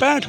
65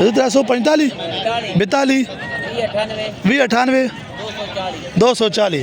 345 42 98 240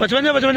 55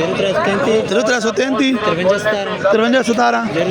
0333 53 17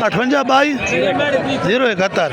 58 22 071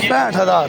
65,000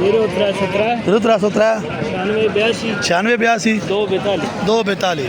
0317 96 82 242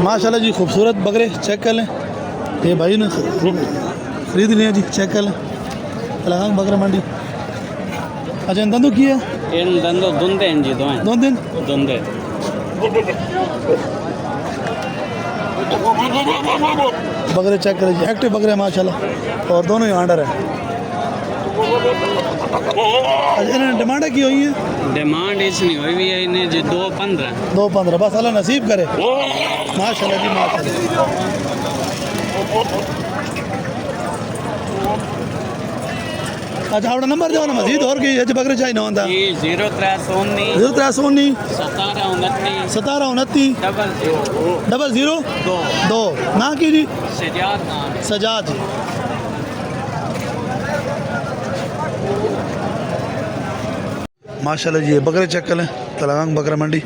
माशाल्लाह जी खूबसूरत बकरे चेक कर लें, ये भाई ने खरीद लिए जी, चेक कर लें। तलांग बकरा मंडी। अच्छा इन दंदों की है? इन दंदो दुंदे हैं जी, दोएं दो दिन दुंदे। बकरे चेक करें जी, एक्टिव बकरे हैं माशाल्लाह, और दोनों ही आंडर है। अच्छा इन्होंने डिमांड की हुई है? डिमांड इस नहीं हुई है इन्हें जी 2.15 2.15 बस अल्लाह नसीब करे। माशाल्लाह जी माशाल्लाह। अच्छा आपका नंबर दो ना मजीद और की अज बकरे चाहिए ना होता जी 0319 0319 1729 1729 00 2 ना की जी सजाद नाम सजाद जी। माशाल्लाह जी ये बकरे चेक कर लें, तलांग बकरा मंडी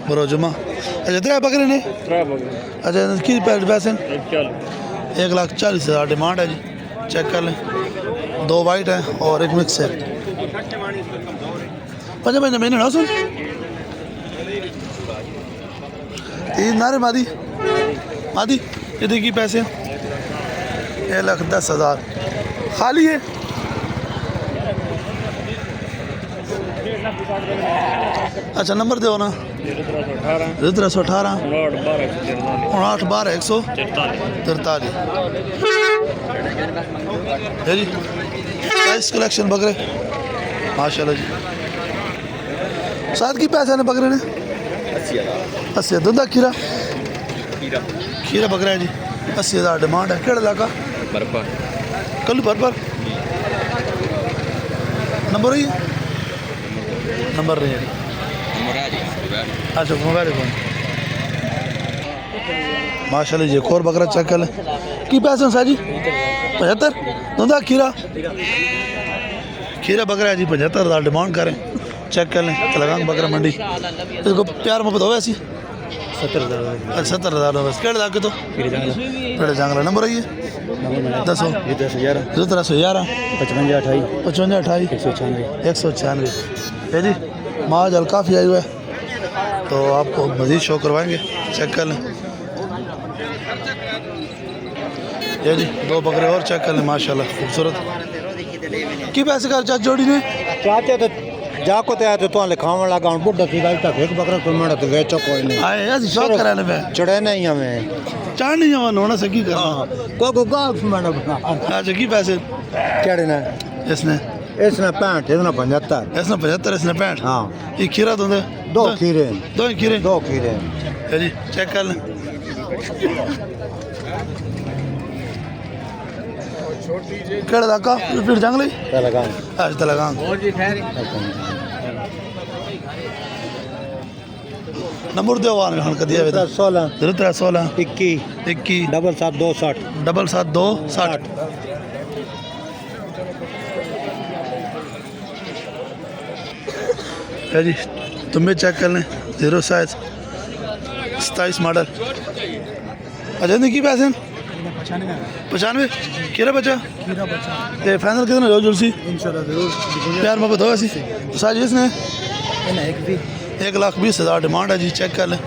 बरो जुमा। अच्छा तेरे बकरे ने? अच्छा की पैसे? 1,40,000 डिमांड है जी, चेक कर लें। 2 वाइट हैं और एक मिक्स है। पंजा पंजा महीने ना सुन 3 नारे मादी मादी ये देखिए पैसे 1,10,000 खाली है। अच्छा नंबर दो ना 0318 59 12 143 है जी। साइज कलेक्शन बकरे माशाल्लाह जी। साथ की पैसे ने बकरे ने 80 धुंधा खीरा खीरा बकरा है जी 80,000 डिमांड है। केड़ा इलाका? कल पर नंबर ही नंबर नहीं है जी। अच्छा मोबाइल फोन माशाल्लाह जी। एक और बकरा चेक कर लें, की पैसे हैं साजी 75 धुंधा खीरा खीरा बकरा है जी 75,000 डिमांड करें, चेक कर लें। तलांग बकरा मंडी इसको प्यार मोहब्बत हो वैसी 70,000 70,000 बस। केड़े लाके तो पेड़े जंगला नंबर है ये दसो 1011 0311 55 28 55 28 196 है जी। माज हल काफ़ी आई हुआ है तो आपको मज़ीद शो करवाएंगे, चेक कर लें। ये जी 2 बकरे और चेक कर लें माशाल्लाह खूबसूरत। की पैसे का चाचा जोड़ी ने चाहते तो जाको ते आए तो लिखावन लगा हूं बुढ़ा की गल तक एक बकरा कोई मड़ा तो वेचो कोई नहीं आए ऐसी शौक कराने पे चढ़े नहीं हमें चार नहीं हवा नोना से की करना। को गाफ मड़ा बना अच्छा की पैसे केड़े ने इसने? इसने 65 इसने 75 इसने 75 इसने 65। हाँ ये खीरा तो दे 2 खीरे 2 ही खीरे 2 खीरे है जी, चेक कर लें। केड़ा इलाका? फिर जंगली लगा आज तलांग। नंबर दो वान हन कदिया 16 0316 21 21 77 772 60 है जी। तुम भी चेक कर लें 0 साइज 27 मॉडल। अच्छा नहीं की पैसे 95 किरा बचा ये फाइनल कितना जो जुलसी प्यार मोहब्बत हो ऐसी साइज इसने 1,20,000 डिमांड है जी, चेक कर लें।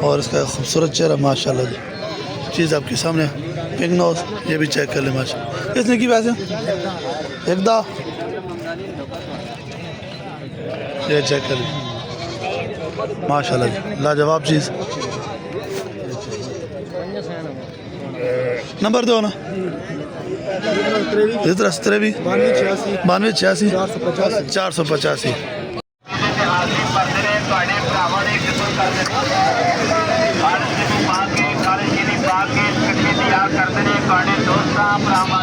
और इसका खूबसूरत चेहरा माशाल्लाह जी, चीज़ आपके सामने पिंक नोज ये भी चेक कर लें माशाल्लाह। इसने की पैसे 1,10 ये चेक कर लें माशाल्लाह जी, लाजवाब चीज़। नंबर दो ना 93 92 86 485। ਦੋਸਤਾਂ ਭਰਾਵਾਂ